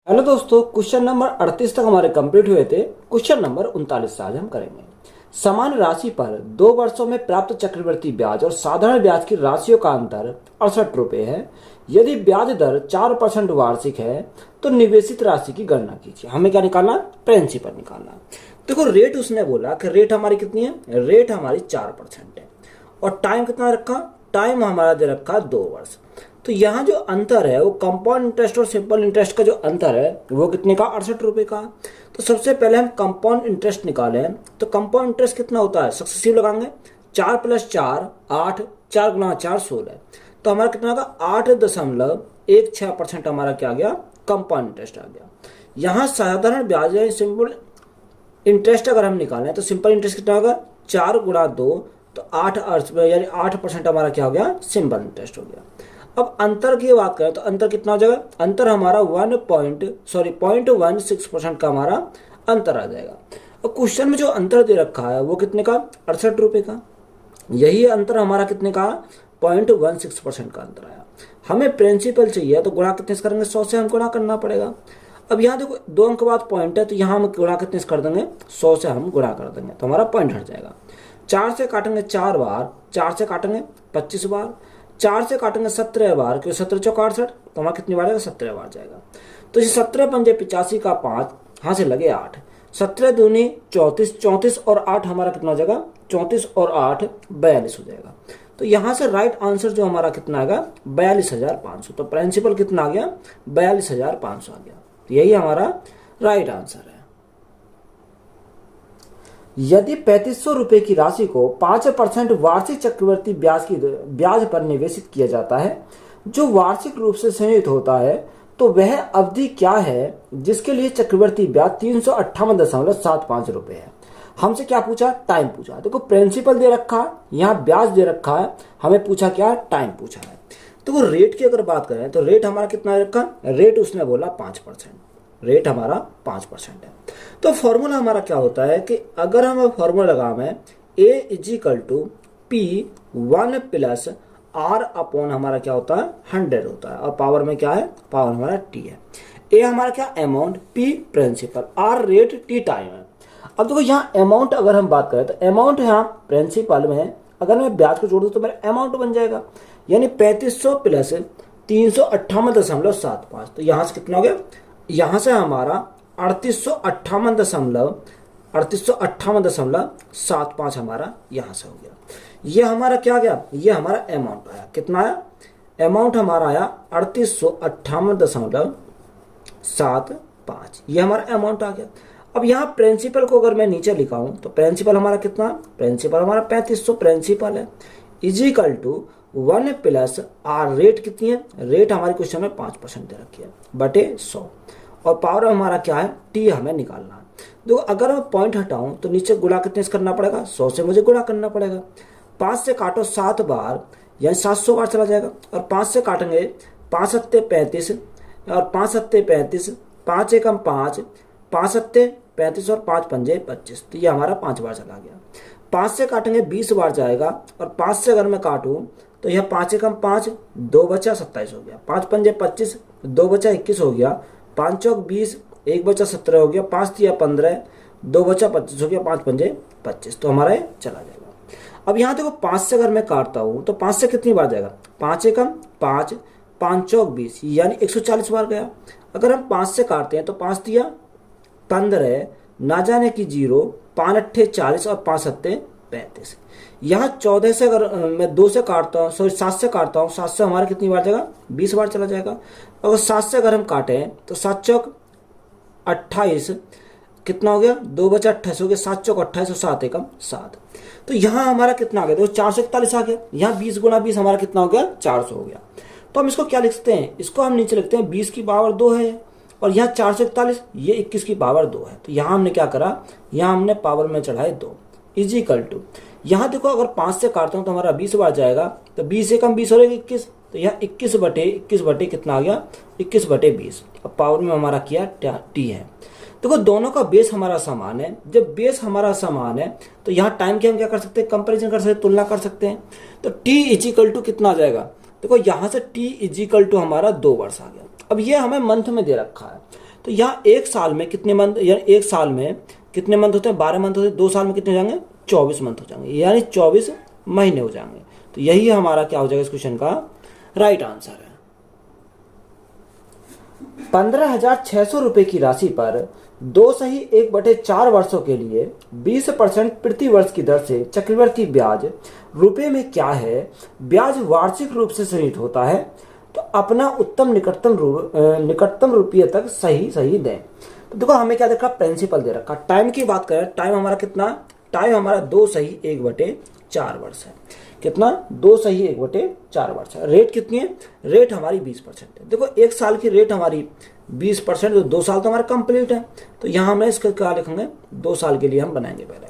Hello दोस्तों, question number 38 तक हमारे कंप्लीट हुए थे। क्वेश्चन नंबर 39 आज हम करेंगे। समान राशि पर 2 वर्षों में प्राप्त चक्रवृद्धि ब्याज और साधारण ब्याज की राशियों का अंतर 68 रुपये है। यदि ब्याज दर 4% वार्षिक है तो निवेशित राशि की गणना कीजिए। हमें क्या निकालना? प्रिंसिपल निकालना। देखो, रेट उसने बोला कि रेट हमारी कितनी है? रेट हमारी 4% है और टाइम कितना रखा? टाइम हमारा दे रखा 2 वर्ष। तो यहाँ जो अंतर है वो कंपाउंड इंटरेस्ट और सिंपल इंटरेस्ट का जो अंतर है वो कितने का? 68 रुपये का। तो सबसे पहले हम कंपाउंड इंटरेस्ट निकालें तो कंपाउंड इंटरेस्ट कितना होता है? सक्सेसिव लगाएंगे। 4 + 4 8, 4 × 4 16। तो हमारा कितना होगा? 8.16% हमारा क्या आ गया? कंपाउंड इंटरेस्ट आ गया। यहाँ साधारण ब्याज है, सिंपल इंटरेस्ट अगर हम निकालें तो सिंपल इंटरेस्ट कितना होगा? 4 × 2 तो 8 यानी 8% हमारा क्या हो गया? सिंपल इंटरेस्ट हो गया। अब अंतर की बात करें तो अंतर कितना हो जाएगा? अंतर हमारा 0.16% का हमारा अंतर आ जाएगा। और क्वेश्चन में जो अंतर दे रखा है वो कितने का? 68 रुपये का। यही अंतर हमारा कितने का? 0.16% का अंतर आया। हमें प्रिंसिपल चाहिए तो गुणा कितने से करेंगे? 100 से हम गुणा करना पड़ेगा। अब यहाँ देखो 2 अंक बाद पॉइंट है तो यहाँ हम गुणा कितने से कर देंगे? 100 से हम गुणा कर देंगे तो हमारा पॉइंट हट जाएगा। 4 से काटेंगे 4 बार, 4 से काटेंगे 25 बार, 4 से काटेंगे 17 बार, क्योंकि 17 × 68 तो हमारा कितनी बार जाएगा? 17 बार जाएगा। तो ये 17 × 5 = 85 का 5, यहाँ से लगे 8, 17 दूनी 34, 34 और 8 हमारा कितना हो जाएगा? 34 और 8 42 हो जाएगा। तो यहाँ से राइट आंसर जो हमारा कितना आएगा? 42,500। तो प्रिंसिपल कितना आ गया? 42,500 आ गया। तो यही हमारा राइट आंसर है। यदि 3500 रुपये की राशि को 5% वार्षिक चक्रवृद्धि ब्याज पर निवेशित किया जाता है जो वार्षिक रूप से संयुक्त होता है, तो वह अवधि क्या है जिसके लिए चक्रवृद्धि ब्याज 358.75 रुपये है। हमसे क्या पूछा? टाइम पूछा। देखो, प्रिंसिपल दे रखा है, यहाँ ब्याज दे रखा है, हमें पूछा क्या? टाइम पूछा है। तो वो रेट की अगर बात करें तो रेट हमारा कितना रखा? रेट उसने बोला 5%। रेट हमारा 5% है। तो फॉर्मूला हमारा क्या होता है कि अगर हम फॉर्मूला लगाएं A = P1 + R अपॉन हमारा क्या होता है? 100 होता है। और पावर में क्या है? पावर हमारा T है। A हमारा क्या? Amount, P principal, R rate, T time है। अब देखो यहाँ अमाउंट अगर हम बात करें तो अमाउंट यहाँ प्रिंसिपल में अगर मैं ब्याज को जोड़ दूँ तो मेरा अमाउंट बन जाएगा, यानी 3500 + 358.75। तो यहाँ से कितना हो गया? यहाँ से हमारा 3858.75 हमारा यहाँ से हो गया। ये हमारा क्या गया? ये हमारा अमाउंट आया। कितना आया? अमाउंट हमारा आया 3858.75। ये हमारा अमाउंट आ गया। अब यहाँ प्रिंसिपल को अगर मैं नीचे लिखाऊं तो प्रिंसिपल हमारा कितना? प्रिंसिपल हमारा 3500 प्रिंसिपल है, = 1 + R रेट कितनी है? रेट हमारे क्वेश्चन में 5% दे रखी है, बटे 100। और पावर हमारा क्या है? T हमें निकालना है। देखो, अगर मैं पॉइंट हटाऊं तो नीचे गुणा कितने से करना पड़ेगा? 100 से मुझे गुणा करना पड़ेगा। 5 से काटो 7 बार, यानी 700 बार चला जाएगा। और 5 से काटेंगे 5 × 7 = 35 और 5 × 7 = 35, 5 × 1 = 5, 5 × 7 = 35 और 5 × 5 = 25। तो ये हमारा 5 बार चला गया। 5 से काटेंगे 20 बार जाएगा और 5 से अगर मैं काटूं तो यह 5 × 1 = 5, 2 बचा 27 हो गया, 5 × 5 = 25, 2 बचा 21 हो गया, 5 × 20, 1 बचा 17 हो गया, 5 × 3 = 15, 2 बचा 25 हो गया, 5 × 5 = 25। तो हमारा चला जाएगा। अब यहाँ देखो 5 से अगर मैं काटता हूँ तो 5 से कितनी बार जाएगा? 5 × 1 = 5, 5 × 4 = 20, यानी 140 बार गया। अगर हम 5 से काटते हैं तो 5 × 3 = 15, ना जाने की 0, 5 × 8 = 40 और 5 × 7 = 35। यहाँ 14 से अगर मैं 2 से काटता हूँ, 7 से काटता हूँ, 7 से हमारा कितनी बार जाएगा? 20 बार चला जाएगा। अगर 7 से अगर हम काटें तो 7 × 28 कितना हो गया? 2 बचा 28 हो गया, 7 × 28 और 7 × 1 = 7। तो यहाँ हमारा कितना आ गया? देखो 441 आ गया। यहाँ 20 × 20 हमारा कितना हो गया? 400 हो गया। तो हम इसको क्या लिख सकते हैं? इसको हम नीचे लिखते हैं 20 की पावर 2 है और यहाँ 441, ये 21 की पावर 2 है। तो यहाँ हमने क्या करा? यहाँ हमने पावर में चढ़ाए 2 = यहाँ देखो अगर 5 से काटता हूँ तो हमारा 20 बार जाएगा, तो 20 × 1 = 20 हो गया 21। तो यहाँ 21 बटे कितना आ गया? 21/20। अब पावर में हमारा क्या? T है। देखो दोनों का बेस हमारा समान है। जब बेस हमारा समान है तो यहाँ टाइम के हम क्या कर सकते हैं? कंपैरिजन कर सकते हैं, तुलना कर सकते हैं। तो T = कितना आ जाएगा? देखो यहाँ से T = हमारा 2 वर्ष आ गया। अब ये हमें मंथ में दे रखा है, तो यहाँ एक साल में कितने मंथ, यानी एक साल में कितने मंथ होते हैं, 12 मंथ होते हैं, 2 साल में कितने हो जाएंगे, 24 मंथ हो जाएंगे, यानी 24 महीने हो जाएंगे। तो यही हमारा क्या हो जाएगा इस क्वेश्चन का राइट आंसर है। 15,600 रुपए की राशि पर 2/1/4 वर्षों के लिए 20% प्रति वर्ष की दर से चक्रवृद्धि ब्याज रुपए में क्या है, ब्याज वार्षिक रूप से सहित होता है, तो अपना उत्तम निकटतम रुपये तक सही दें। तो देखो हमें क्या देखा, प्रिंसिपल दे रखा। टाइम की बात करें, टाइम हमारा कितना, टाइम हमारा 2/1/4 वर्ष है। कितना, 2/1/4 वर्ष है। रेट कितनी है, रेट हमारी 20% है। देखो एक साल की रेट हमारी 20%, तो 2 साल तो हमारा कंप्लीट है। तो यहाँ हमें इसका क्या लिखेंगे, 2 साल के लिए हम बनाएंगे पहले।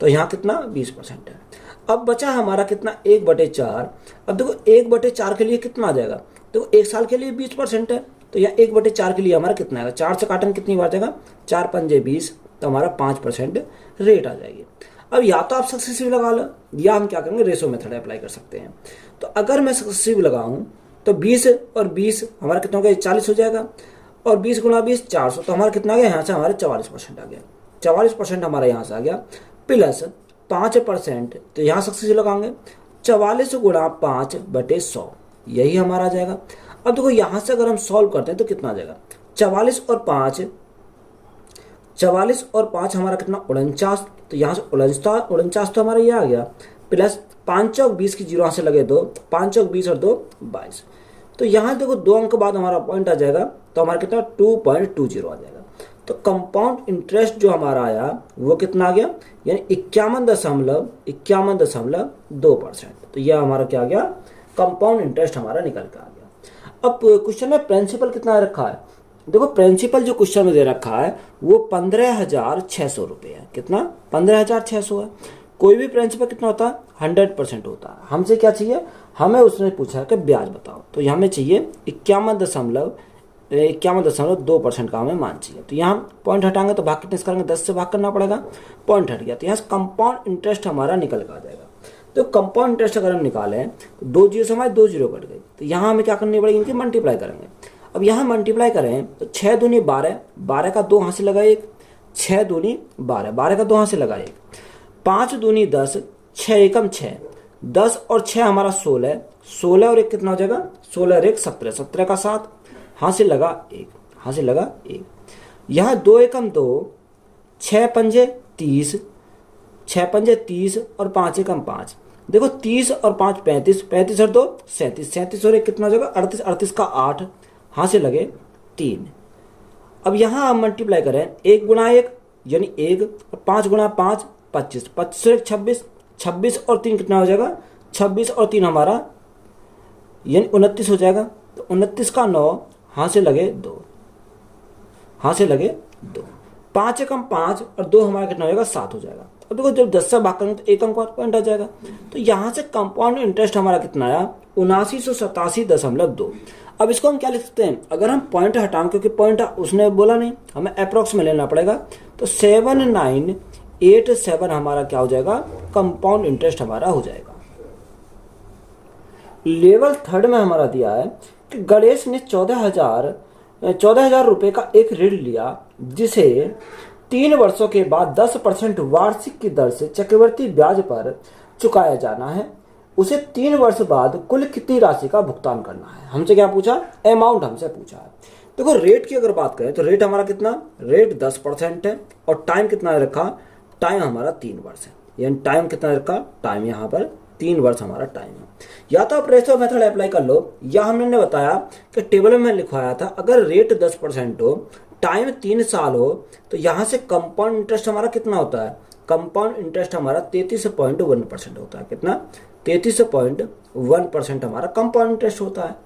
तो यहाँ कितना, 20% है। अब बचा हमारा कितना, 1/4। अब देखो 1/4 के लिए कितना आ जाएगा, देखो एक साल के लिए 20% है, तो यहाँ 1/4 के लिए हमारा कितना आएगा, 4 से काटन कितनी बार जाएगा, 4 पंजे 20, तो हमारा 5% रेट आ जाएगी। अब या तो आप सक्सेसिव लगा लो, या हम क्या करेंगे, रेशो मेथड अप्लाई कर सकते हैं। तो अगर मैं सक्सेसिव लगाऊं तो 20 और 20 हमारा कितना हो गया, 40 हो जाएगा, और 20 गुणा 20 400, तो हमारा कितना आ गया, यहाँ से हमारा 44% आ गया। 44% हमारा यहाँ से आ गया, प्लस 5%, तो यहाँ सक्सेसिव लगाएंगे, 44 गुणा 5/100, यही हमारा आ जाएगा। अब देखो यहाँ से अगर हम सॉल्व करते हैं तो कितना आ जाएगा, 44 और 5 हमारा कितना, 49, तो यहाँ से 49 तो हमारा ये आ गया, प्लस 5 चौक 20 की 0 यहाँ से लगे 2, 5 चौक 20 और 2 22, तो यहाँ देखो 2 अंक बाद हमारा पॉइंट आ जाएगा, तो हमारा कितना 2.20 आ जाएगा। तो कंपाउंड इंटरेस्ट जो हमारा आया वो कितना आ गया, यानी 51.2%। तो यह हमारा क्या आ गया, कंपाउंड इंटरेस्ट हमारा निकल के आ गया। अब क्वेश्चन में प्रिंसिपल कितना रखा है, देखो प्रिंसिपल जो क्वेश्चन में दे रखा है वो 15,600 रुपये है। कितना, 15,600 है। कोई भी प्रिंसिपल कितना होता है, 100% होता है। हमसे क्या चाहिए, हमें उसने पूछा कि ब्याज बताओ, तो हमें चाहिए 51.2% का हमें मान चाहिए। तो यहाँ पॉइंट हटाएंगे तो भाग कितने से करेंगे, 10 से भाग करना पड़ेगा, पॉइंट हट गया, तो यहाँ कंपाउंड इंटरेस्ट हमारा निकल कर आ जाएगा। तो कंपाउंड इंटरेस्ट अगर हम निकालें तो 2 जीरो से हमारे 2 जीरो कट गई, तो यहाँ हमें क्या करनी पड़ेगी, इनकी मल्टीप्लाई करेंगे। अब यहाँ मल्टीप्लाई करें तो 6 दूनी 12, 12 का 2 हाथ से लगा 1, 6 दूनी 12, 12 का 2 हाथ से लगा 1, 5 दूनी 10, 6 एकम 6, 10 और 6 हमारा 16, 16 और 1 कितना हो जाएगा, 16 और 1 17, 17 का 7, हाथ से लगा 1, हाथ से लगा 1, यहाँ 2 एकम 2, 6 पंजे 30, 6 पंजे 30 और 5 एकम 5, देखो 30 और 5 35, 35 और 2 37, 37 और 1 कितना हो जाएगा 38, 38 का 8, हाथ से लगे 3। अब यहाँ हम मल्टीप्लाई करें 1 गुणा 1 यानी 1, और 5 गुणा 5 25, 25 और 1 26, 26 और 3 कितना हो जाएगा 26 और 3 हमारा यानी 29 हो जाएगा। तो 29 का 9, हाथ से लगे 2, हाथ से लगे 2, 5 एकम 5 और 2 हमारा कितना हो जाएगा 7 हो जाएगा। अब देखो जब 10 से भाग करेंगे तो 1 अंक पॉइंट आ जाएगा। तो यहाँ से कंपाउंड इंटरेस्ट हमारा कितना आया 7987.2। अब इसको हम क्या लिख सकते हैं, अगर हम पॉइंट हटाएं, क्योंकि पॉइंट उसने बोला नहीं, हमें अप्रोक्स में लेना पड़ेगा, तो 7987 हमारा क्या हो जाएगा, कंपाउंड इंटरेस्ट हमारा हो जाएगा। लेवल 3 में हमारा दिया है कि गणेश ने 14,000 रुपए का एक ऋण लिया, जिसे 3 वर्षों के बाद 10% वार्षिक की दर से चक्रवृद्धि ब्याज पर चुकाया जाना है। उसे 3 वर्ष बाद कुल कितनी राशि का भुगतान करना है। हमसे क्या पूछा, अमाउंट हमसे पूछा है। देखो रेट की अगर बात करें तो रेट हमारा कितना, रेट 10% है, और टाइम कितना रखा, टाइम हमारा 3 वर्ष है, यानी टाइम कितना रखा, टाइम यहाँ पर 3 वर्ष हमारा टाइम है। या तो आप रेशो मेथड अप्लाई कर लो, या हमने बताया कि टेबल में लिखवाया था अगर रेट 10% हो, टाइम 3 साल हो, तो यहाँ से कंपाउंड इंटरेस्ट हमारा कितना होता है, कंपाउंड इंटरेस्ट हमारा 33.1% होता है। कितना, 33.1% हमारा कंपाउंड इंटरेस्ट होता है।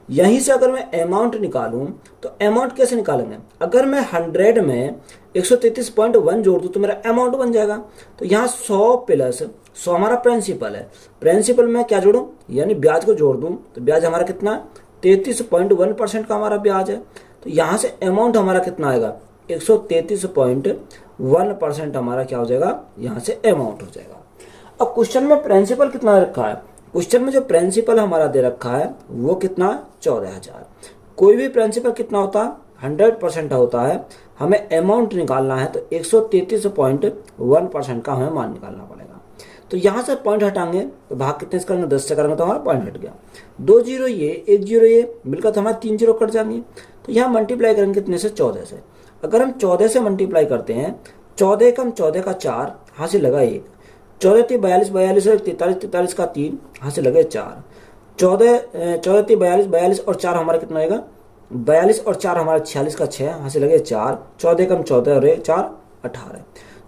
यहीं से अगर मैं अमाउंट निकालूं तो अमाउंट कैसे निकालेंगे, अगर मैं 100 में 133.1 जोड़ दूं तो मेरा अमाउंट बन जाएगा। तो यहाँ 100 प्लस 100 हमारा प्रिंसिपल है, प्रिंसिपल में क्या जोड़ूं, यानी ब्याज को जोड़ दूं, तो ब्याज हमारा कितना 33.1% का हमारा ब्याज है। तो यहाँ से अमाउंट हमारा कितना आएगा 133.1% हमारा क्या हो जाएगा, यहाँ से अमाउंट हो जाएगा। अब क्वेश्चन में प्रिंसिपल कितना रखा है, क्वेश्चन में जो प्रिंसिपल हमारा दे रखा है वो कितना 14,000। कोई भी प्रिंसिपल कितना होता है 100% होता है, हमें अमाउंट निकालना है तो 133.1% का हमें मान निकालना पड़ेगा। तो यहाँ से पॉइंट हटाएंगे तो भाग कितने से करेंगे, 10 से करेंगे तो हमारा पॉइंट हट गया। 2 जीरो ये 1 जीरो ये मिलकर तो हमारे 3 जीरो कट जाएंगे। तो यहाँ मल्टीप्लाई करेंगे कितने से, 14 से। अगर हम 14 से मल्टीप्लाई करते हैं, 14 कम 14 का 4 हासिल लगा 1, 14 × 42 42 और 43 43 का 3 हासिल लगे 4, 14 42 42 और 4 हमारा कितना आएगा, 42 और 4 हमारा 46 का 6 हासिल लगे 4, 14 कम 14 और 4 18।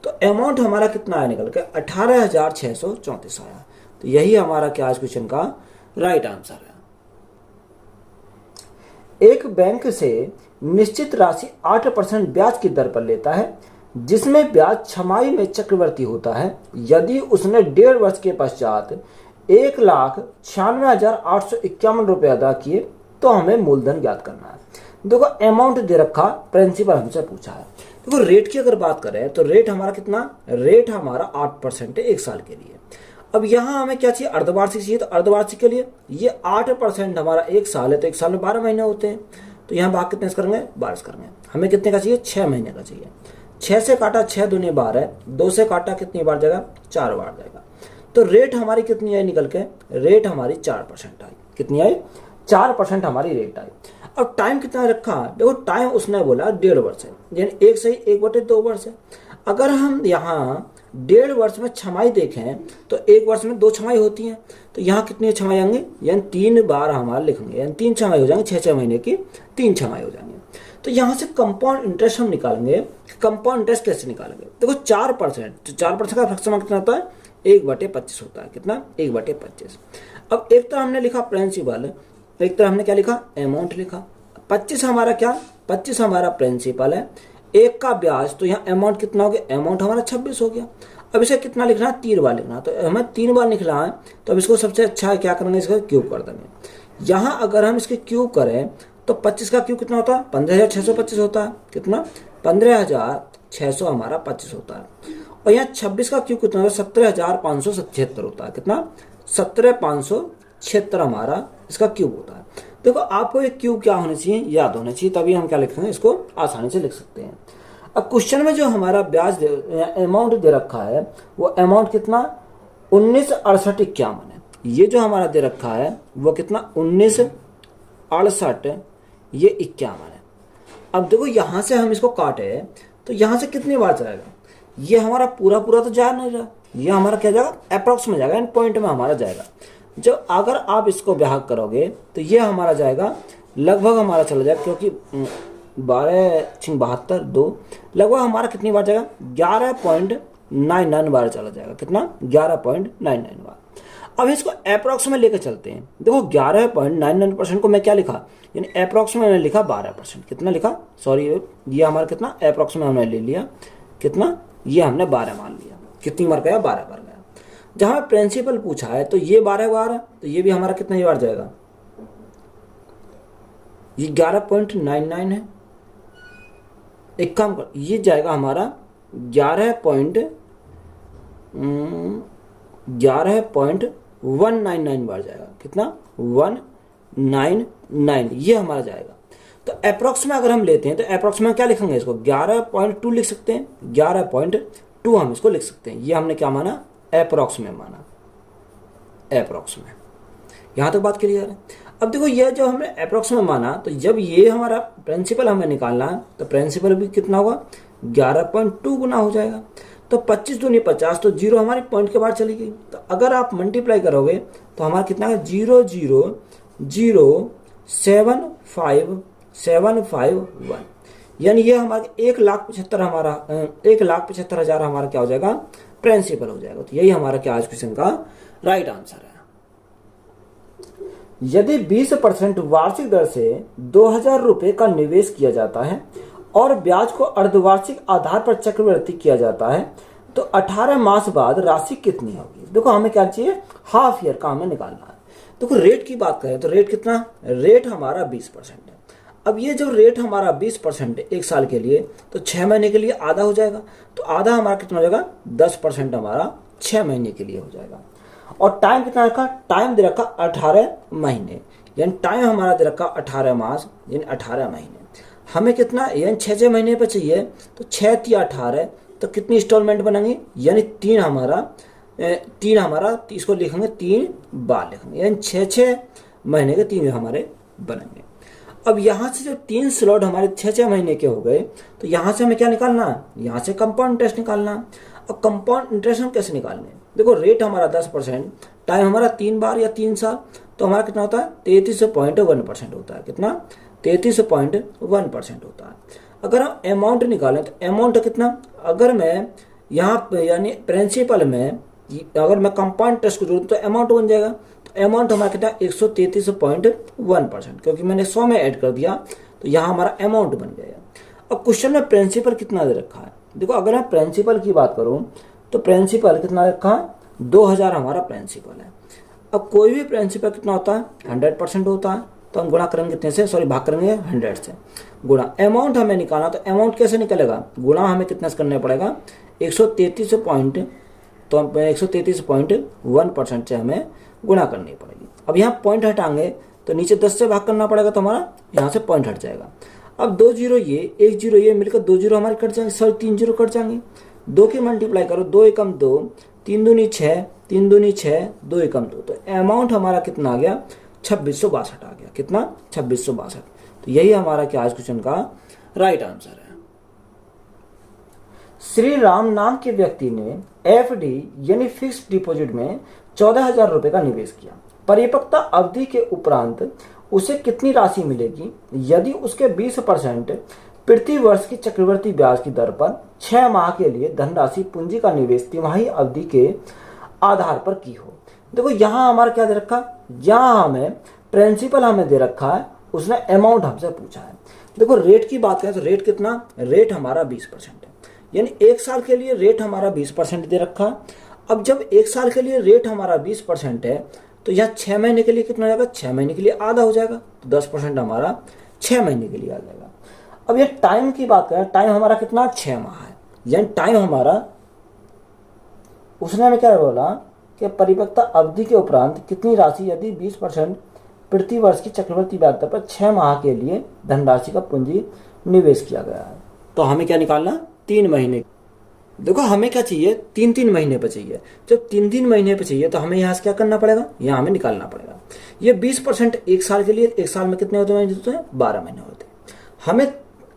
तो अमाउंट हमारा कितना आया निकल के, 18,634 आया। तो यही हमारा क्या आज क्वेश्चन का राइट आंसर है। एक बैंक से निश्चित राशि 8% ब्याज की दर पर लेता है, जिसमें ब्याज छमाही में चक्रवर्ती होता है। यदि उसने 1.5 वर्ष के पश्चात 1,96,851 रुपये अदा किए तो हमें मूलधन ज्ञात करना है। देखो अमाउंट दे रखा, प्रिंसिपल हमसे पूछा है। देखो रेट की अगर बात करें तो रेट हमारा कितना, रेट हमारा 8% है 1 साल के लिए। अब यहाँ हमें क्या चाहिए, अर्धवार्षिक चाहिए। तो अर्धवार्षिक के लिए ये 8% हमारा 1 साल है, तो 1 साल में 12 महीने होते हैं। तो यहाँ भाग कितने से करेंगे, 12 से करेंगे। हमें कितने का चाहिए, 6 महीने का चाहिए। 6 से काटा 6 दूनी 12, 2 से काटा कितनी बार जाएगा, 4 बार जाएगा। तो रेट हमारी कितनी आई निकल के, रेट हमारी 4% आई। कितनी आई, 4% हमारी रेट आई। अब टाइम कितना रखा, देखो टाइम उसने बोला 1.5 वर्ष है, यानी 1 सही 1/2 वर्ष है। अगर हम यहाँ 1.5 वर्ष में छमाही देखें तो 1 वर्ष में 2 छमाही होती हैं। तो यहाँ कितनी छमाही आएंगे, यानी 3 बार हमारे लिखेंगे, यानी 3 छमाही हो जाएंगे। 6 महीने की 3 छमाही हो जाएंगे। तो यहाँ से कंपाउंड इंटरेस्ट हम निकालेंगे। कंपाउंड इंटरेस्ट कैसे निकालेंगे, देखो 4%, तो 4% का फ्रैक्शन कितना होता है, 1/25 होता है। कितना, 1/25। अब एक तरह हमने लिखा प्रिंसिपल, एक तरह हमने क्या लिखा, अमाउंट लिखा। 25 हमारा क्या, 25 हमारा प्रिंसिपल है, 1 का ब्याज। तो यहाँ अमाउंट कितना हो गया, अमाउंट हमारा 26 हो गया। अब इसे कितना लिखना है, 3 बार लिखना है। तो हमें 3 बार लिखना है, तो अब इसको सबसे अच्छा है क्या करेंगे, इसका क्यूब कर देंगे। यहाँ अगर हम इसके क्यूब करें तो 25 का क्यूब कितना होता है, 15,625 होता है। कितना, 15,600 हमारा 25 होता है। और यहाँ 26 का क्यूब कितना होता है, 17,576 होता है। कितना, 17,576 हमारा इसका क्यूब होता है। देखो आपको एक क्यूब क्या होना चाहिए, याद होना चाहिए, तभी हम क्या लिखेंगे, इसको आसानी से लिख सकते हैं। अब क्वेश्चन में जो हमारा ब्याज अमाउंट दे रखा है वो अमाउंट कितना, 19,68,51 है। ये जो हमारा दे रखा है वो कितना, 19,68 ये 51 है। अब देखो यहाँ से हम इसको काटे तो यहाँ से कितनी बार जाएगा, ये हमारा पूरा पूरा तो जा नहीं रहा, ये हमारा क्या जाएगा, अप्रोक्स में जाएगा, एंड पॉइंट में हमारा जाएगा। जब अगर आप इसको भाग करोगे तो ये हमारा जाएगा, लगभग हमारा चला जाएगा, क्योंकि 12×72 2, लगभग हमारा कितनी बार जाएगा, 11.99 बार चला जाएगा। कितना, 11.99 बार। अब इसको अप्रोक्स में लेकर चलते हैं। देखो 11.99% को मैं क्या लिखा, यानी अप्रोक्स में मैंने लिखा 12%। कितना लिखा, सॉरी ये हमारा कितना, अप्रोक्स में हमने ले लिया कितना, ये हमने 12 मान लिया। कितनी बार गया, 12 बार गया। जहां प्रिंसिपल पूछा है तो ये 12 बार है, तो ये भी हमारा कितना बार जाएगा, ये 11.99 है। एक काम कर, ये जाएगा हमारा 11.199 बार जाएगा। कितना, 199 ये हमारा जाएगा। तो अप्रोक्स में अगर हम लेते हैं तो अप्रोक्स में क्या लिखेंगे, इसको 11.2 लिख सकते हैं, 11.2 हम इसको लिख सकते हैं। ये हमने क्या माना, अप्रोक्स में माना, अप्रोक्स में। यहां तक बात क्लियर है। अब देखो ये जो हमने अप्रोक्स में माना, तो जब ये हमारा प्रिंसिपल हमें निकालना है तो प्रिंसिपल भी कितना होगा, 11.2 गुना हो जाएगा। तो 25 दूनी 50, तो जीरो हमारी पॉइंट के बाद चली गई। तो अगर आप मल्टीप्लाई करोगे तो हमारा कितना है, 0,00751, यानी ये हमारा 1,75,000 हमारा 1,75,000 हमारा क्या हो जाएगा, प्रिंसिपल हो जाएगा। तो यही हमारा क्या आज क्वेश्चन का राइट आंसर है। यदि 20% वार्षिक दर से 2,000 रुपए का निवेश किया जाता है और ब्याज को अर्धवार्षिक आधार पर चक्रवृद्धि किया जाता है तो 18 मास बाद राशि कितनी होगी। देखो हमें क्या चाहिए, हाफ ईयर का हमें निकालना है। देखो रेट की बात करें तो रेट कितना, रेट हमारा 20% है। अब ये जो रेट हमारा 20% है 1 साल के लिए, तो 6 महीने के लिए आधा हो जाएगा। तो आधा हमारा कितना हो जाएगा, 10% हमारा 6 महीने के लिए हो जाएगा। और टाइम कितना रखा, टाइम दे रखा 18 महीने, यानी टाइम हमारा दे रखा 18 मास, यानी 18 महीने। हमें कितना यानी 6 महीने पे चाहिए, तो 6×3 = 18, तो कितनी इंस्टॉलमेंट बनेंगी, यानी तीन हमारा इसको लिखेंगे 3 बार लिखेंगे, यानी 6 महीने के 3 हमारे बनेंगे। अब यहाँ से जो 3 स्लॉट हमारे 6 महीने के हो गए, तो यहाँ से हमें क्या निकालना है, यहाँ से कंपाउंड इंटरेस्ट निकालना है। अब कंपाउंड इंटरेस्ट हम कैसे निकालेंगे, देखो रेट हमारा 10%, टाइम हमारा 3 बार या 3 साल, तो हमारा कितना होता है 33.1% होता है, कितना 33.1% होता है। अगर हम अमाउंट निकालें तो अमाउंट कितना, अगर मैं यहाँ यानी प्रिंसिपल में अगर मैं कंपाउंड इंटरेस्ट को जोड़ूँ तो अमाउंट बन जाएगा, तो अमाउंट हमारा कितना 133.1%, क्योंकि मैंने 100 में ऐड कर दिया तो यहाँ हमारा अमाउंट बन जाएगा। अब क्वेश्चन में प्रिंसिपल कितना दे रखा है, देखो अगर मैं प्रिंसिपल की बात करूँ तो प्रिंसिपल कितना रखा है 2000 हमारा प्रिंसिपल है। अब कोई भी प्रिंसिपल कितना होता है 100% होता है, तो हम गुणा करेंगे कितने से, सॉरी भाग करेंगे 100 से। गुणा अमाउंट हमें निकालना, तो अमाउंट कैसे निकलेगा, गुणा हमें कितना से करना पड़ेगा 133.1% से हमें गुणा करनी पड़ेगी। अब यहाँ पॉइंट हटाएंगे तो नीचे 10 से भाग करना पड़ेगा, तो हमारा यहाँ से पॉइंट हट जाएगा। अब 2 जीरो ये 1 जीरो ये मिलकर 2 जीरो हमारे कट जाएंगे, सॉरी 3 जीरो कट जाएंगे। 2 की मल्टीप्लाई करो, 2 एकम 2, 3 दूनी 6, 3 दूनी 6, 2 एकम 2, तो अमाउंट हमारा कितना आ गया 2662 आ गया, कितना 2662। तो यही हमारा क्या आज क्वेश्चन का राइट आंसर है। श्री राम नाम के व्यक्ति ने एफडी यानी फिक्स्ड डिपॉजिट में 14,000 रुपए का निवेश किया। परिपक्वता अवधि के उपरांत उसे कितनी राशि मिलेगी यदि उसके 20% प्रति वर्ष की चक्रवृद्धि ब्याज की दर पर 6 माह के लिए धनराशि पूंजी का निवेश तिमाही अवधि के आधार पर की हो। देखो यहाँ हमारा क्या दे रखा, यहाँ हमें प्रिंसिपल हमें दे रखा है, उसने अमाउंट हमसे पूछा है। देखो रेट की बात करें तो रेट कितना, रेट हमारा 20% है, यानी 1 साल के लिए रेट हमारा 20% दे रखा है। अब जब 1 साल के लिए रेट हमारा 20% है, तो यहाँ 6 महीने के लिए कितना हो जाएगा, 6 महीने के लिए आधा हो जाएगा, तो 10% हमारा 6 महीने के लिए आ जाएगा। अब ये टाइम की बात करें, टाइम हमारा कितना 6 माह है, यानी टाइम हमारा उसने हमें क्या बोला कि परिपक्वता अवधि के उपरांत कितनी राशि यदि 20% प्रति वर्ष की चक्रवृद्धि ब्याज दर पर 6 माह के लिए धनराशि का पूंजी निवेश किया गया है। तो हमें क्या निकालना 3 महीने। देखो हमें क्या चाहिए 3-3 महीने पे चाहिए, जब 3-3 महीने पे चाहिए तो हमें यहाँ से क्या करना पड़ेगा, यहाँ हमें निकालना पड़ेगा। ये 20% 1 साल के लिए, 1 साल में कितने होते हैं 12 महीने होते हैं।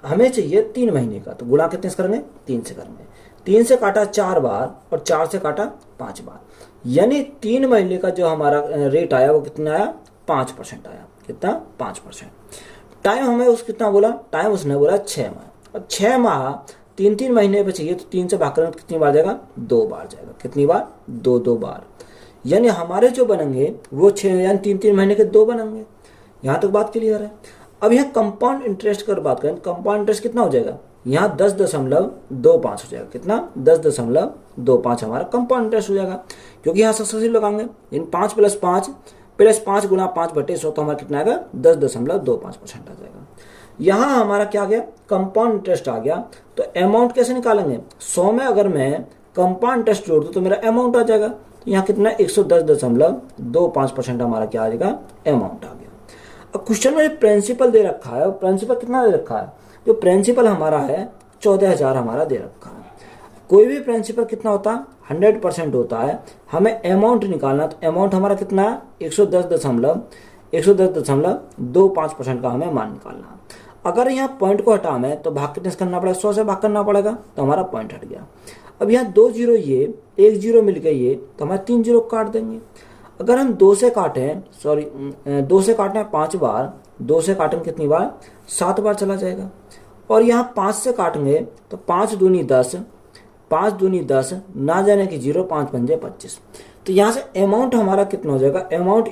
हमें चाहिए 3 महीने का, तो गुणा कितने से करेंगे 3 से करेंगे। 3 से काटा 4 बार और 4 से काटा 5 बार, यानी 3 महीने का जो हमारा रेट आया वो कितना आया 5% आया, कितना 5%। टाइम हमें उस कितना बोला, टाइम उसने बोला 6 माह, और 6 माह 3-3 महीने पे चाहिए, तो 3 से भाग करें कितनी बार जाएगा 2 बार जाएगा, कितनी बार 2 बार, यानी हमारे जो बनेंगे वो 6 यानी 3-3 महीने के 2 बनेंगे। यहाँ तक बात क्लियर है। अब यहाँ कंपाउंड इंटरेस्ट की बात करें, कंपाउंड इंटरेस्ट कितना हो जाएगा, यहाँ 10.25 हो जाएगा, कितना 10.25 हमारा कंपाउंड इंटरेस्ट हो जाएगा, क्योंकि यहाँ सक्सेसिव लगाएंगे, इन 5 + 5 + 5 गुणा 5/100, तो हमारा कितना आएगा 10.25% आ जाएगा। यहाँ हमारा क्या आ गया कंपाउंड इंटरेस्ट आ गया। तो अमाउंट कैसे निकालेंगे, 100 में अगर मैं कंपाउंड इंटरेस्ट जोड़ दूँ तो मेरा अमाउंट आ जाएगा, तो यहाँ कितना 110.25% हमारा क्या आ जाएगा अमाउंट आ गया। अब क्वेश्चन में प्रिंसिपल दे रखा है, प्रिंसिपल कितना दे रखा है, जो प्रिंसिपल हमारा है 14,000 हमारा दे रखा है। कोई भी प्रिंसिपल कितना होता है 100% होता है। हमें अमाउंट निकालना, तो अमाउंट हमारा कितना है 110.25% का हमें मान निकालना है। अगर यहाँ पॉइंट को हटा हमें तो भाग कितने से करना पड़ेगा 100 से भाग करना पड़ेगा, तो हमारा पॉइंट हट गया। अब यहाँ 2 जीरो ये 1 जीरो मिल गई ये, तो हमारे 3 जीरो काट देंगे। अगर हम 2 से काटें 2 से काटें 5 बार, 2 से काटेंगे कितनी बार 7 बार चला जाएगा। और यहाँ 5 से काटेंगे तो 5 दूनी 10, 5 दूनी 10 ना जाने की 0, 5 पंजे 25। तो यहाँ से अमाउंट हमारा कितना हो जाएगा, अमाउंट =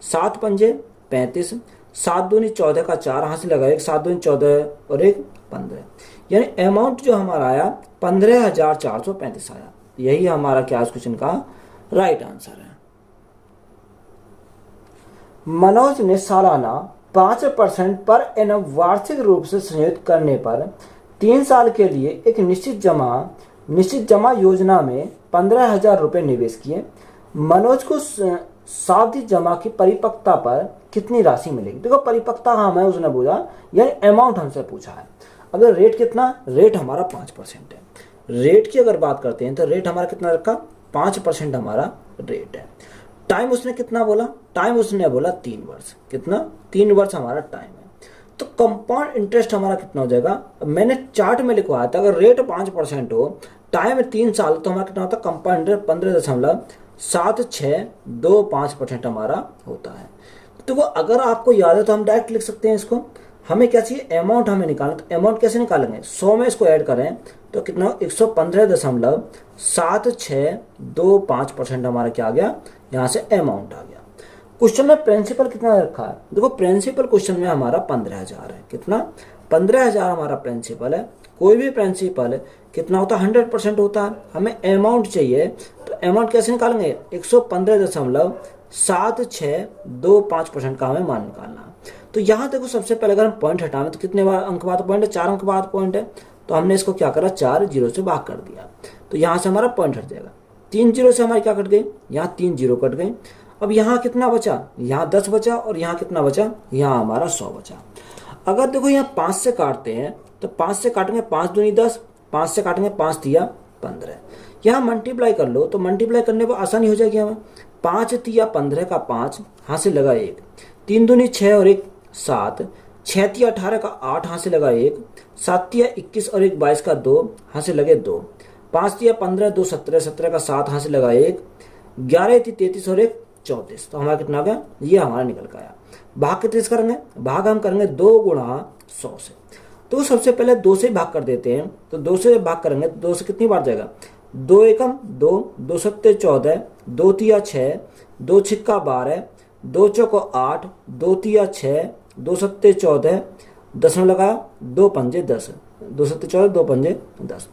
7 पंजे 35, 7 दूनी 14 का 4 हाथ से लगाए, 7 दूनी 14 और 1 15, यानी अमाउंट जो हमारा आया 15,435 आया। यही हमारा क्या क्वेश्चन का राइट आंसर है। मनोज ने सालाना 5% पर एनम वार्षिक रूप से संयोजित करने पर 3 साल के लिए एक निश्चित जमा योजना में 15,000 रुपये निवेश किए। मनोज को सावधि जमा की परिपक्वता पर कितनी राशि मिलेगी। देखो परिपक्वता हमें उसने बोला यानी अमाउंट हमसे पूछा है। अगर रेट कितना, रेट हमारा 5% है। रेट की अगर बात करते हैं तो रेट हमारा कितना रखा, 5% हमारा रेट है। टाइम उसने कितना बोला, टाइम उसने बोला 3 वर्ष। कितना, 3 वर्ष हमारा टाइम है। तो कंपाउंड इंटरेस्ट हमारा कितना हो जाएगा, मैंने चार्ट में लिखवाया था अगर रेट 5% हो, टाइम 3 साल, तो हमारा कितना होता है कंपाउंड इंटरेस्ट 15.7625% हमारा होता है। तो वो अगर आपको याद है तो हम डायरेक्ट लिख सकते हैं इसको। हमें क्या चाहिए, अमाउंट हमें निकालना। तो अमाउंट कैसे निकालेंगे, 100 में इसको ऐड करें तो कितना, 115.7625% हमारा क्या आ गया, यहाँ से अमाउंट आ गया। क्वेश्चन में प्रिंसिपल कितना रखा है, देखो प्रिंसिपल क्वेश्चन में हमारा 15,000 है। कितना, 15,000 हमारा प्रिंसिपल है। कोई भी प्रिंसिपल कितना होता है, 100% होता है। हमें अमाउंट चाहिए तो अमाउंट कैसे निकालेंगे, 115.7625% का हमें मान निकालना है। तो यहाँ देखो सबसे पहले अगर हम पॉइंट हटाएं तो कितने बार अंक बाद पॉइंट है, 4 अंक बाद पॉइंट है। तो हमने इसको क्या करा, 4 जीरो से भाग कर दिया। तो यहाँ से हमारा पॉइंट हट जाएगा। 3 जीरो से हमारी क्या कट गई, यहाँ 3 जीरो कट गई। अब यहाँ कितना बचा, यहाँ 10 बचा, और यहाँ कितना बचा, यहाँ हमारा 100 बचा। अगर देखो यहाँ 5 से काटते हैं तो 5 से काटेंगे 5 दूनी 10, 5 से काटेंगे 5 तिया 15। यहाँ मल्टीप्लाई कर लो तो मल्टीप्लाई करने पर आसानी हो जाएगी हमें। 5 तिया 15 का 5, हाथ से लगा 1, 3 दूनी 6 और 1 7, 6 तिया 18 का 8, हाथ से लगा 1, 7 तिया 21 और 1 22 का 2, हाथ से लगे 2, 5 तिया 15 2 17, 17 का 7, हाथ से लगा 1, 11 ती 33 और 1 34। तो हमारा कितना आ गया, ये हमारा निकल गया। भाग कितने से करेंगे, भाग हम करेंगे 2 गुणा 100 से। तो सबसे पहले 2 से भाग कर देते हैं। तो 2 से भाग करेंगे तो 2 से कितनी बार जाएगा, 2 एकम 2, 2 सत्ते 14, 2 तिया 6, 2 छिक्का 12, 2 चौको 8, 2 तिया 6, 2 सत्ते 14, 10 में लगा 2 पंजे 10, 2 सत्ते 14, 2 पंजे 10।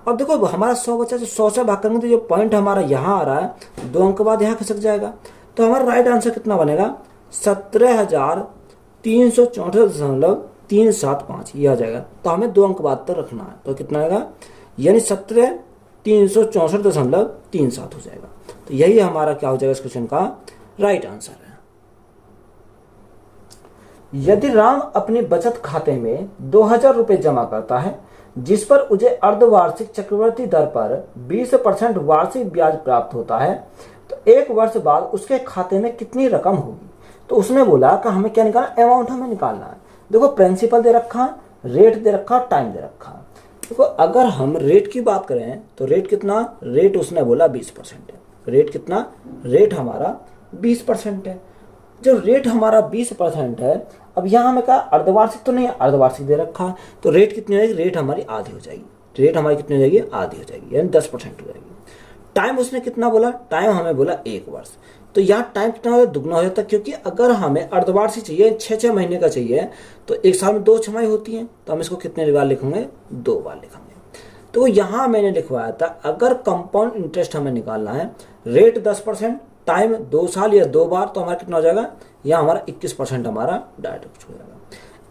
अब देखो हमारा 100 बचा, तो 100 से भाग करेंगे तो जो पॉइंट हमारा यहाँ आ रहा है 2 अंक बाद यहाँ खिसक जाएगा। तो हमारा राइट आंसर कितना बनेगा, 17,364.375 ये आ जाएगा। तो हमें 2 अंक बाद तक रखना है। तो कितना आएगा, यानी 17,364.37 हो जाएगा। तो यही हमारा क्या हो जाएगा इस क्वेश्चन का राइट आंसर है। यदि राम अपने बचत खाते में 2,000 रुपए जमा करता है जिस पर उसे अर्धवार्षिक चक्रवृद्धि दर पर 20% वार्षिक ब्याज प्राप्त होता है, तो 1 वर्ष बाद उसके खाते में कितनी रकम होगी। तो उसने बोला कि हमें क्या निकालना, अमाउंट हमें निकालना है। देखो प्रिंसिपल दे रखा, रेट दे रखा, टाइम दे रखा। देखो अगर हम रेट की बात करें तो रेट कितना, रेट उसने बोला 20% है। रेट कितना, रेट हमारा 20% है। जो रेट हमारा 20% है, अब यहाँ हमें कहा अर्धवार्षिक तो नहीं है, अर्धवार्षिक दे रखा। तो रेट कितनी हो जाएगी, रेट हमारी आधी हो जाएगी। रेट हमारी कितनी हो जाएगी, आधी हो जाएगी, यानी 10% हो जाएगी। टाइम उसने कितना बोला, टाइम हमें बोला 1 वर्ष। तो यहाँ टाइम कितना हो जाता, दुगना हो जाता, क्योंकि अगर हमें अर्धवार्षिक चाहिए 6-6 महीने का चाहिए तो 1 साल में 2 छमाही होती हैं। तो हम इसको कितने बार लिखेंगे, 2 बार लिखेंगे। तो यहाँ मैंने लिखवाया था अगर कंपाउंड इंटरेस्ट हमें निकालना है, रेट 10%, टाइम 2 साल या 2 बार, तो हमारा कितना हो जाएगा, यहाँ हमारा 21% हमारा डायरेक्ट हो जाएगा।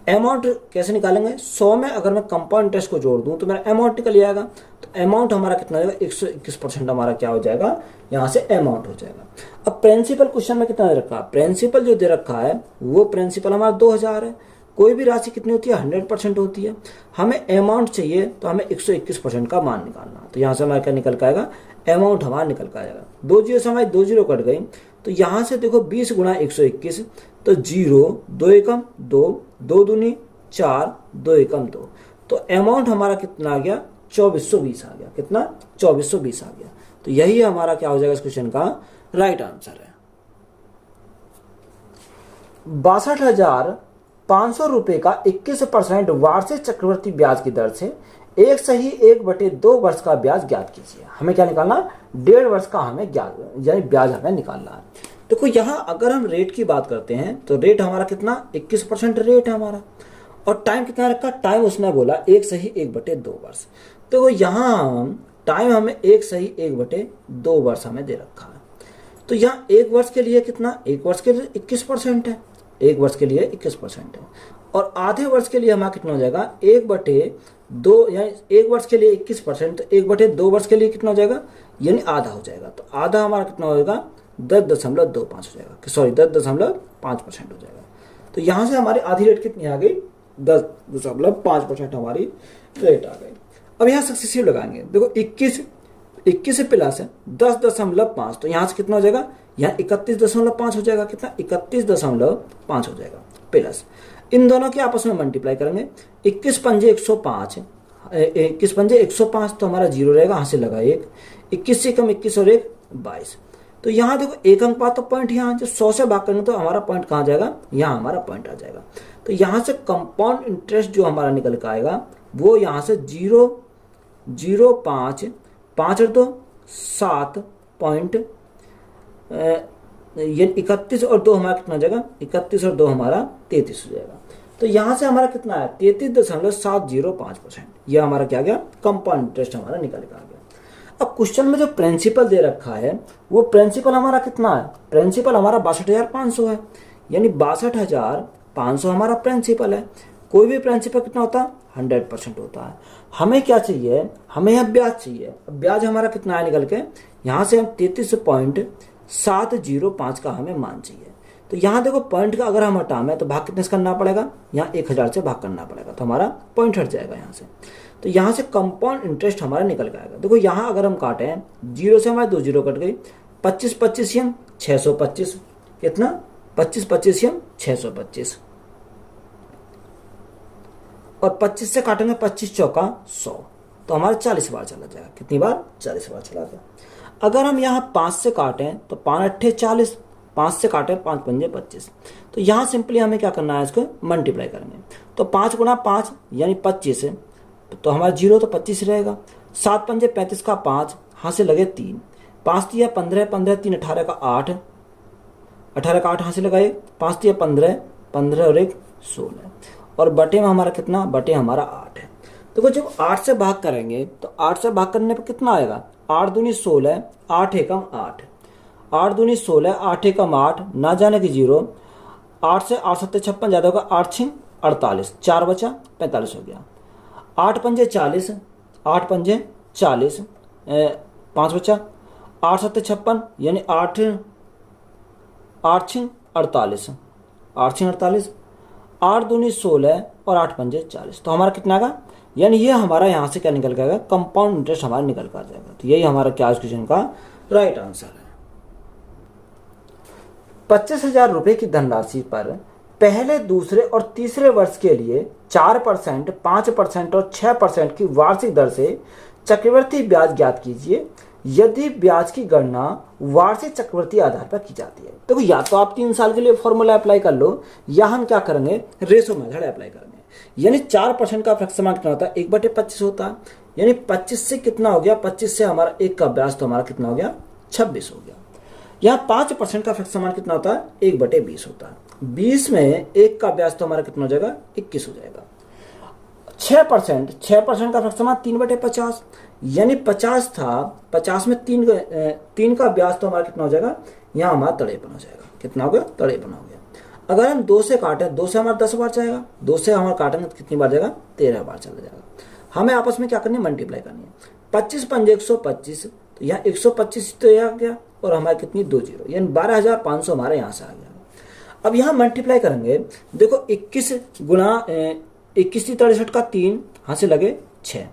अमाउंट कैसे निकालेंगे, 100 में अगर मैं कंपाउंड इंटरेस्ट को जोड़ दूं तो मेरा अमाउंट निकल जाएगा। तो अमाउंट हमारा कितना हो जाएगा, 121% हमारा क्या हो जाएगा, यहाँ से अमाउंट हो जाएगा। अब प्रिंसिपल क्वेश्चन में कितना दे रखा है, प्रिंसिपल जो दे रखा है वो प्रिंसिपल हमारा 2,000 है। कोई भी राशि कितनी होती है, 100% होती है। हमें अमाउंट चाहिए तो हमें 121% का मान निकालना। तो यहाँ से हमारा क्या निकल के आएगा, अमाउंट हमारा निकल के आएगा। 2 जीरो से हमारी 2 जीरो कट गई। तो यहाँ से देखो 20 गुणा 121, तो 0, 2 एकम 2, 2 दूनी 4, 2 एकम 2। तो अमाउंट हमारा कितना आ गया, 2420 आ गया। कितना, 2420 आ गया। तो यही हमारा क्या हो जाएगा इस क्वेश्चन का राइट आंसर है। 62,500 रुपए का 21% वार्षिक चक्रवृद्धि ब्याज की दर से 1/2 वर्ष का ब्याज ज्ञात कीजिए। हमें क्या निकालना, 1.5 वर्ष का हमें ज्ञात यानी ब्याज हमें निकालना है। देखो यहाँ अगर हम रेट की बात करते हैं तो रेट हमारा कितना, 21% रेट है हमारा। और टाइम कितना रखा, टाइम उसने बोला 1/2 वर्ष। देखो यहाँ हम टाइम हमें 1/2 वर्ष हमें दे रखा है। तो यहाँ 1 वर्ष के लिए कितना, 1 वर्ष के लिए 21% है। 1 वर्ष के लिए 21% है। और आधे वर्ष के लिए हमारा कितना हो जाएगा, 1/2, यानी 1 वर्ष के लिए 21%, तो 1/2 वर्ष के लिए कितना हो जाएगा, यानी आधा हो जाएगा। तो आधा हमारा कितना हो जाएगा, 10.25 हो जाएगा, सॉरी 10.5% हो जाएगा। तो यहाँ से हमारी आधी रेट कितनी आ गई, 10.5% हमारी रेट आ गई। अब यहाँ सक्सेसिव लगाएंगे, देखो 21 प्लस 10.5, तो यहाँ से कितना हो जाएगा, यहाँ 31.5 हो जाएगा, कितना 31.5 हो जाएगा प्लस, इन दोनों के आपस में मल्टीप्लाई करेंगे, 21 पंजे 105, 21 पंजे 105, तो हमारा 0 रहेगा, यहाँ से लगा 1, 21 से कम 21 और 1 22। तो यहाँ देखो एक अंक पास, तो पॉइंट यहाँ जब 100 से भाग करेंगे तो हमारा पॉइंट कहाँ जाएगा, यहाँ हमारा पॉइंट आ जाएगा। तो यहाँ से कंपाउंड इंटरेस्ट जो हमारा निकल के आएगा वो यहाँ से 0.05, 5 और 2 7 पॉइंट, ये 31 और 2 हमारा कितना हो जाएगा, 31 और 2 हमारा 33 हो जाएगा। तो यहाँ से हमारा कितना है 33.705%, ये हमारा क्या गया, कंपाउंड इंटरेस्ट हमारा निकल के आ गया। अब क्वेश्चन में जो प्रिंसिपल दे रखा है वो प्रिंसिपल हमारा कितना है, प्रिंसिपल हमारा 62,500 है, यानी 62,500 हमारा प्रिंसिपल है। कोई भी प्रिंसिपल कितना होता है, 100% होता है। हमें क्या चाहिए, हमें यहाँ ब्याज चाहिए। अब ब्याज हमारा कितना है निकल के, यहाँ से हम 33.705 का हमें मान चाहिए। तो यहाँ देखो पॉइंट का अगर हम हटाएं तो भाग कितने से करना पड़ेगा, यहाँ 1000 से भाग करना पड़ेगा, तो हमारा पॉइंट हट जाएगा यहाँ से। तो यहाँ से कंपाउंड इंटरेस्ट हमारा निकल के आएगा। देखो यहाँ अगर हम काटें, 0 से हमारे 2 0 कट गई, 25 यम 625, कितना 25 यम 625, और 25 से काटेंगे 25 चौका 100, तो हमारा 40 बार चला जाएगा। कितनी बार, 40 बार चला गया। अगर हम यहाँ 5 से काटें तो 5 अट्ठे 40, 5 से काटें 5 पंजे 25, तो यहाँ सिंपली हमें क्या करना है, इसको मल्टीप्लाई करेंगे। तो 5 गुना 5 यानी 25, तो हमारा 0 तो 25 रहेगा, 7 पंजे 35 का 5, यहाँ से लगे 3, 5 दिया 15, 15 3 18 का 8, 18 का 8 यहाँ से लगाए, 5 दिया 15, 15 और 1 16, और बटे में हमारा कितना, बटे हमारा 8 है। देखो जब 8 से भाग करेंगे तो 8 से भाग करने पर कितना आएगा, 8 दूनी 16, 8 एकम 8, 8 दूनी 16, 8 एकम 8, ना जाने की 0, 8 से 8 7 56 ज़्यादा होगा, 8 6 48, 4 बचा 45 हो गया, 8 पंजे 40, 8 पंजे 40, 5 बचा, 8 7 56 यानी 8 6 48, 8 6 48, 8 दूनी 16 और 8 पंजे 40, तो हमारा कितना आएगा, यानी ये हमारा यहाँ से क्या निकल के आएगा, कंपाउंड इंटरेस्ट हमारा निकल कर जाएगा। तो यही हमारा क्या इस क्वेश्चन का राइट आंसर है। 25,000 रुपए की धनराशि पर पहले, दूसरे और तीसरे वर्ष के लिए 4%, 5% और 6% की वार्षिक दर से चक्रवृद्धि ब्याज ज्ञात कीजिए यदि ब्याज की गणना वार्षिक चक्रवृद्धि आधार पर की जाती है। देखो या तो आप 3 साल के लिए फॉर्मूला अप्लाई कर लो, या हम क्या करेंगे, रेशो मेथड अप्लाई करेंगे। यानी 4% का फ्रैक्शन कितना होता है, 1/25 होता है, यानी 25 से कितना हो गया, 25 से हमारा 1 का ब्याज तो हमारा कितना हो गया, 26 हो गया। यहाँ 5% का फ्रैक्शन कितना होता है, 1/20 होता है, 20 में 1 का ब्याज तो हमारा कितना हो जाएगा, 21 हो जाएगा। 6% का फ्रैक्शन 3/50, यानी 50 था, 50 में 3 का ब्याज तो हमारा कितना हो जाएगा, यहाँ हमारा 53 हो जाएगा। कितना हो गया, 53 हो गया। अगर हम 2 से काटें, 2 से हमारा 10 बार जाएगा, 2 से हमारा काटेंगे तो कितनी बार जाएगा, 13 बार चला जाएगा। हमें आपस में क्या करनी है, मल्टीप्लाई करनी है। 25 पंजे 125, तो यहाँ 125 तो यहाँ गया, और हमारे कितनी 2 0, यानी 12,500 हमारे यहाँ से आ गया। अब यहाँ मल्टीप्लाई करेंगे, देखो 21 गुना 21 63 का 3, यहाँ से लगे 6,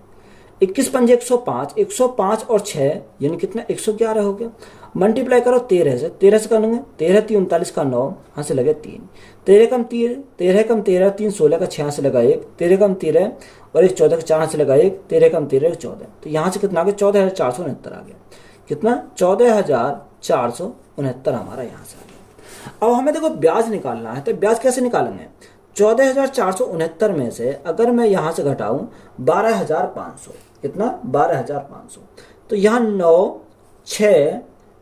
21 पंजे 105, 105 और 6 यानी कितना 111 हो गया। मल्टीप्लाई करो 13 से, 13 से करेंगे, 13 3 39 का 9, यहाँ से लगे 3, 13 कम 13, 13 कम 13, 3 16 का 6 यहाँ से लगा 1, 13 कम 13 और 1 14 का 4 यहाँ से लगा 1, 13 कम 13 14, तो यहाँ से कितना आ गया, 14,469 आ गया। कितना, 14,469 हमारा यहाँ से आ गया। अब हमें देखो ब्याज निकालना है, तो ब्याज कैसे निकालेंगे, 14,469 में से अगर मैं यहाँ से घटाऊं 12,500, कितना 12,500, तो यहाँ 9 6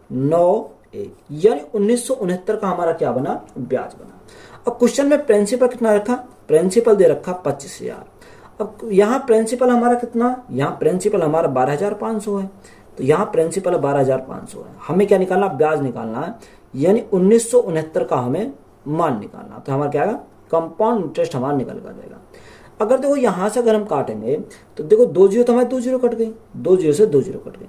9 1 यानी 1969 का हमारा क्या बना, ब्याज बना। अब क्वेश्चन में प्रिंसिपल कितना रखा, प्रिंसिपल दे रखा 25,000। अब यहाँ प्रिंसिपल हमारा कितना, यहाँ प्रिंसिपल हमारा 12,500 है, तो यहाँ प्रिंसिपल 12,500 है। हमें क्या निकालना, ब्याज निकालना है, यानी 1969 का हमें मान निकालना। तो हमारा क्या आएगा, कंपाउंड इंटरेस्ट हमारा निकल कर जाएगा। अगर देखो यहाँ से अगर हम काटेंगे तो देखो 2 0 तो हमारे 2 0 कट गई, 2 0 से 2 0 कट गई।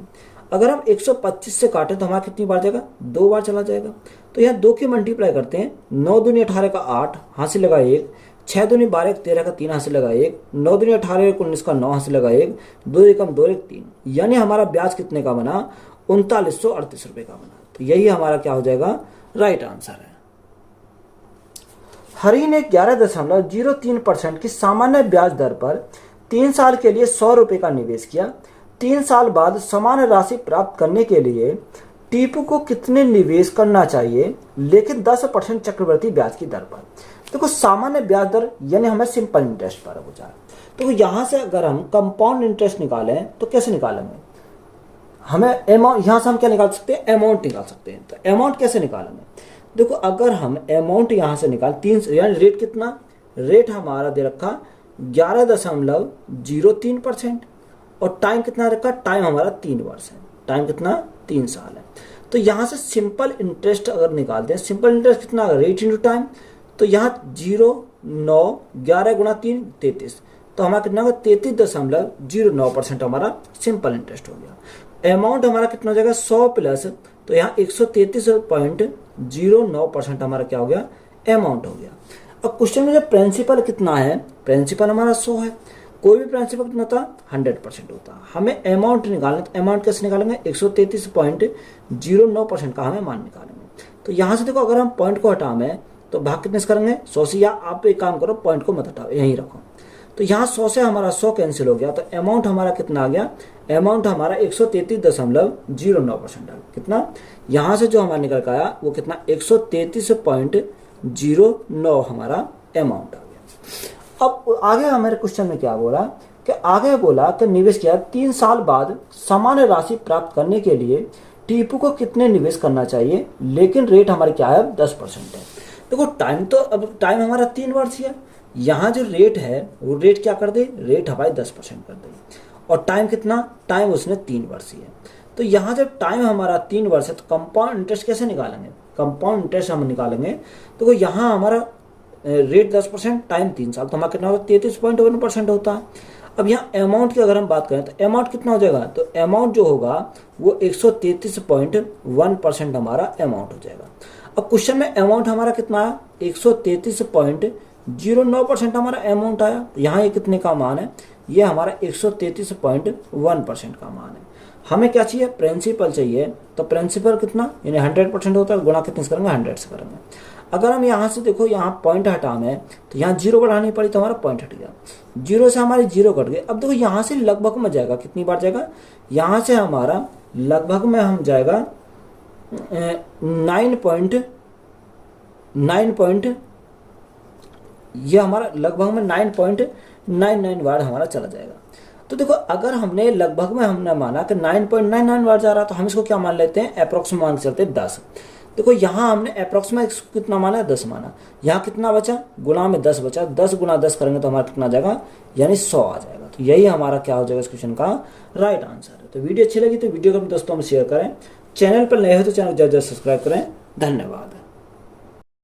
अगर हम 125 से काटें तो हमारा कितनी बार जाएगा, 2 बार चला जाएगा। तो यहाँ 2 की मल्टीप्लाई करते हैं, 9 दूनी 18 का 8, हासिल लगा 1, 6 दूनी 12 13 का 3 हासिल लगा 1, 9 दूनी 18 19 का 9 हासिल लगा 1, 2 एकम 2 1 3, यानी हमारा ब्याज कितने का बना, 3938 रुपये का बना। तो यही हमारा क्या हो जाएगा, राइट आंसर है। हरि ने 11.03% की सामान्य ब्याज दर पर 3 साल के लिए 100 रुपये का निवेश किया। 3 साल बाद समान राशि प्राप्त करने के लिए टीपू को कितने निवेश करना चाहिए, लेकिन 10% चक्रवृद्धि ब्याज की दर पर। देखो सामान्य ब्याज दर यानी हमें सिंपल इंटरेस्ट पर हो जाए। तो यहाँ से अगर हम कंपाउंड इंटरेस्ट निकालें तो कैसे निकालेंगे, हमें अमाउंट, यहाँ से हम क्या निकाल सकते हैं, अमाउंट निकाल सकते हैं। तो अमाउंट कैसे निकालेंगे, देखो अगर हम अमाउंट यहाँ से निकाल 3, यानी रेट कितना, रेट हमारा दे रखा 11.03% और टाइम कितना रखा, टाइम हमारा 3 वर्ष है, टाइम कितना 3 साल है। तो यहाँ से सिंपल इंटरेस्ट अगर निकालते हैं, सिंपल इंटरेस्ट कितना, रेट इंटू टाइम, तो यहाँ 0 9 11 गुणा 3 33, तो हमारा कितना होगा 33.09% हमारा सिंपल इंटरेस्ट हो गया। अमाउंट हमारा कितना हो जाएगा 100 प्लस, तो यहाँ 133.09% हमारा क्या हो गया, अमाउंट हो गया। अब क्वेश्चन में जो प्रिंसिपल कितना है, प्रिंसिपल हमारा 100 है, कोई भी प्रिंसिपल कितना होता है 100% होता है। हमें अमाउंट निकालना, तो अमाउंट कैसे निकालेंगे, 133.09% का हमें मान निकालेंगे। तो यहाँ से देखो अगर हम पॉइंट को हटाएं तो भाग कितने से करेंगे, 100 से, या आप एक काम करो पॉइंट को मत हटाओ यहीं रखो। तो यहाँ 100 से हमारा 100 कैंसिल हो गया, तो अमाउंट हमारा कितना आ गया, अमाउंट हमारा 133.09% कितना, यहाँ से जो हमारा निकल के आया वो कितना 133.09 हमारा अमाउंट आ गया। अब आगे हमारे क्वेश्चन में क्या बोला कि आगे बोला कि निवेश किया 3 साल बाद समान राशि प्राप्त करने के लिए टीपू को कितने निवेश करना चाहिए, लेकिन रेट हमारी क्या है 10% है। देखो टाइम तो, अब टाइम हमारा 3 वर्ष है, यहाँ जो रेट है वो रेट क्या कर दे, रेट हमारी 10% कर दे, और टाइम कितना, टाइम उसने 3 वर्ष है। तो यहाँ जब टाइम हमारा 3 वर्ष है तो कंपाउंड इंटरेस्ट कैसे निकालेंगे, कंपाउंड इंटरेस्ट हम निकालेंगे। तो यहाँ हमारा रेट 10%, टाइम 3 साल, तो हमारा कितना होगा 33.1% होता है। अब यहाँ अमाउंट की अगर हम बात करें तो अमाउंट कितना हो जाएगा, तो अमाउंट जो होगा वो 133.1% हमारा अमाउंट हो जाएगा। अब क्वेश्चन में अमाउंट हमारा कितना है, 133.09% हमारा अमाउंट आया। यहाँ ये कितने का मान है, ये हमारा 133.1% का मान है। हमें क्या चाहिए, प्रिंसिपल चाहिए, तो प्रिंसिपल कितना, यानी 100% होता है, गुणा कितने से करेंगे, 100 से करेंगे। अगर हम यहाँ से देखो यहाँ पॉइंट हटाने तो यहाँ 0 बढ़ानी पड़ी, तो हमारा पॉइंट हट गया, 0 से हमारी 0 कट गई। अब देखो यहाँ से लगभग में जाएगा, कितनी बार जाएगा, यहाँ से हमारा लगभग में हम जाएगा 9 ये हमारा लगभग में 9.99 बार हमारा चला जाएगा। तो देखो अगर हमने लगभग में हमने माना कि 9.99 बार जा रहा, तो हम इसको क्या मान लेते हैं, अप्रोक्सीमेट मान के चलते 10। देखो यहाँ हमने अप्रोक्सीमेट कितना माना, 10 माना, यहाँ कितना बचा, गुणा में 10 बचा, 10 गुणा 10 करेंगे तो हमारा कितना जाएगा, यानी 100 आ जाएगा। तो यही हमारा क्या हो जाएगा इस क्वेश्चन का राइट आंसर है। तो वीडियो अच्छी लगी तो वीडियो को अपने दोस्तों में शेयर करें, चैनल पर नए हो तो चैनल जल्द सब्सक्राइब करें। धन्यवाद।